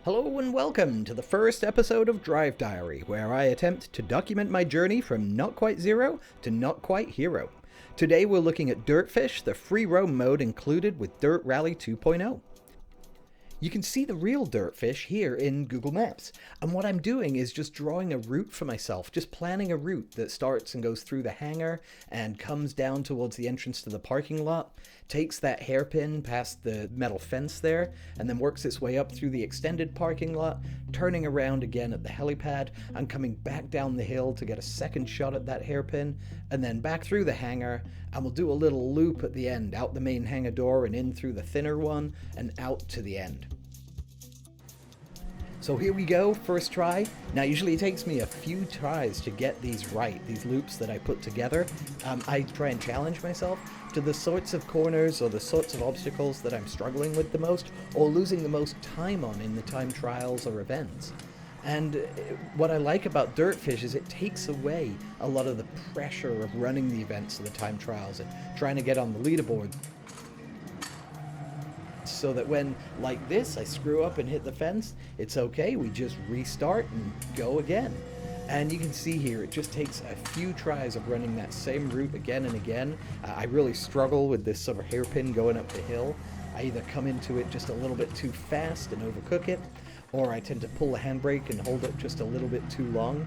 Hello and welcome to the first episode of Drive Diary, where I attempt to document my journey from not quite zero to not quite hero. Today we're looking at DirtFish, the free roam mode included with Dirt Rally 2.0. You can see the real DirtFish here in Google Maps, and what I'm doing is just drawing a route for myself, just planning a route that starts and goes through the hangar and comes down towards the entrance to the parking lot, takes that hairpin past the metal fence there, and then works its way up through the extended parking lot, turning around again at the helipad and coming back down the hill to get a second shot at that hairpin, and then back through the hangar, and we'll do a little loop at the end, out the main hangar door and in through the thinner one and out to the end. So here we go, first try. Now usually it takes me a few tries to get these right, these loops that I put together. I try and challenge myself to the sorts of corners or the sorts of obstacles that I'm struggling with the most or losing the most time on in the time trials or events. And what I like about DirtFish is it takes away a lot of the pressure of running the events or the time trials and trying to get on the leaderboard. So that when, like this, I screw up and hit the fence, it's okay, we just restart and go again. And you can see here, it just takes a few tries of running that same route again and again. I really struggle with this sort of hairpin going up the hill. I either come into it just a little bit too fast and overcook it, or I tend to pull the handbrake and hold it just a little bit too long.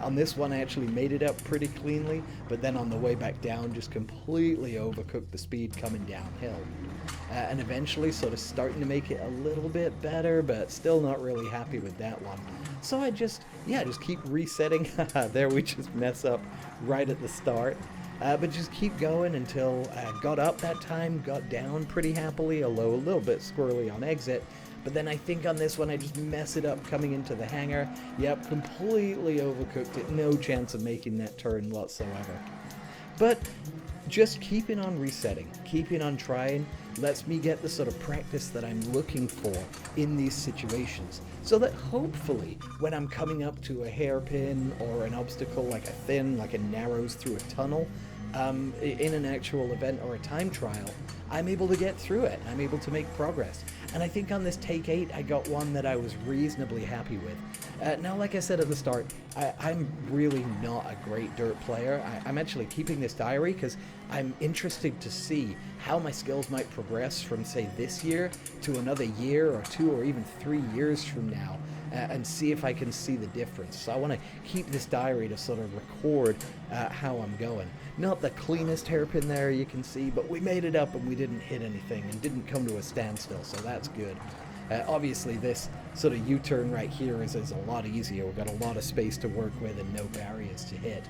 On this one I actually made it up pretty cleanly, but then on the way back down just completely overcooked the speed coming downhill. And eventually sort of starting to make it a little bit better, but still not really happy with that one. So I just keep resetting. There we just mess up right at the start. But just keep going until I got up that time, got down pretty happily, although a little bit squirrely on exit. But then I think on this one I just mess it up coming into the hangar. Yep, completely overcooked it, no chance of making that turn whatsoever. But just keeping on resetting, keeping on trying, lets me get the sort of practice that I'm looking for in these situations. So that hopefully when I'm coming up to a hairpin or an obstacle like a narrows through a tunnel, in an actual event or a time trial, I'm able to get through it. I'm able to make progress. And I think on this take 8, I got one that I was reasonably happy with. Now, like I said at the start, I'm really not a great dirt player. I'm actually keeping this diary because I'm interested to see how my skills might progress from, say, this year to another year or 2 or even 3 years from now, and see if I can see the difference. So I want to keep this diary to sort of record how I'm going. Not the cleanest hairpin there, you can see, but we made it up and we didn't hit anything and didn't come to a standstill, so that's good. Obviously this sort of U-turn right here is a lot easier. We've got a lot of space to work with and no barriers to hit.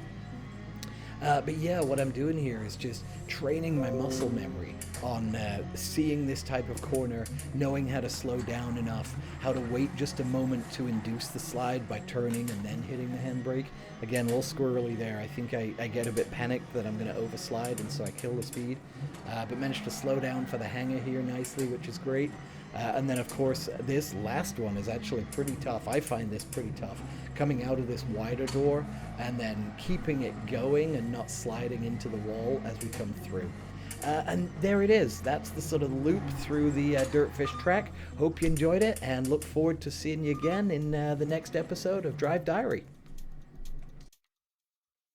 But yeah, what I'm doing here is just training my muscle memory on seeing this type of corner, knowing how to slow down enough, how to wait just a moment to induce the slide by turning and then hitting the handbrake. Again, a little squirrely there. I think I get a bit panicked that I'm going to overslide, and so I kill the speed. But managed to slow down for the hangar here nicely, which is great. And then, of course, this last one is actually pretty tough. I find this pretty tough. Coming out of this wider door and then keeping it going and not sliding into the wall as we come through. And there it is. That's the sort of loop through the DirtFish track. Hope you enjoyed it and look forward to seeing you again in the next episode of Drive Diary.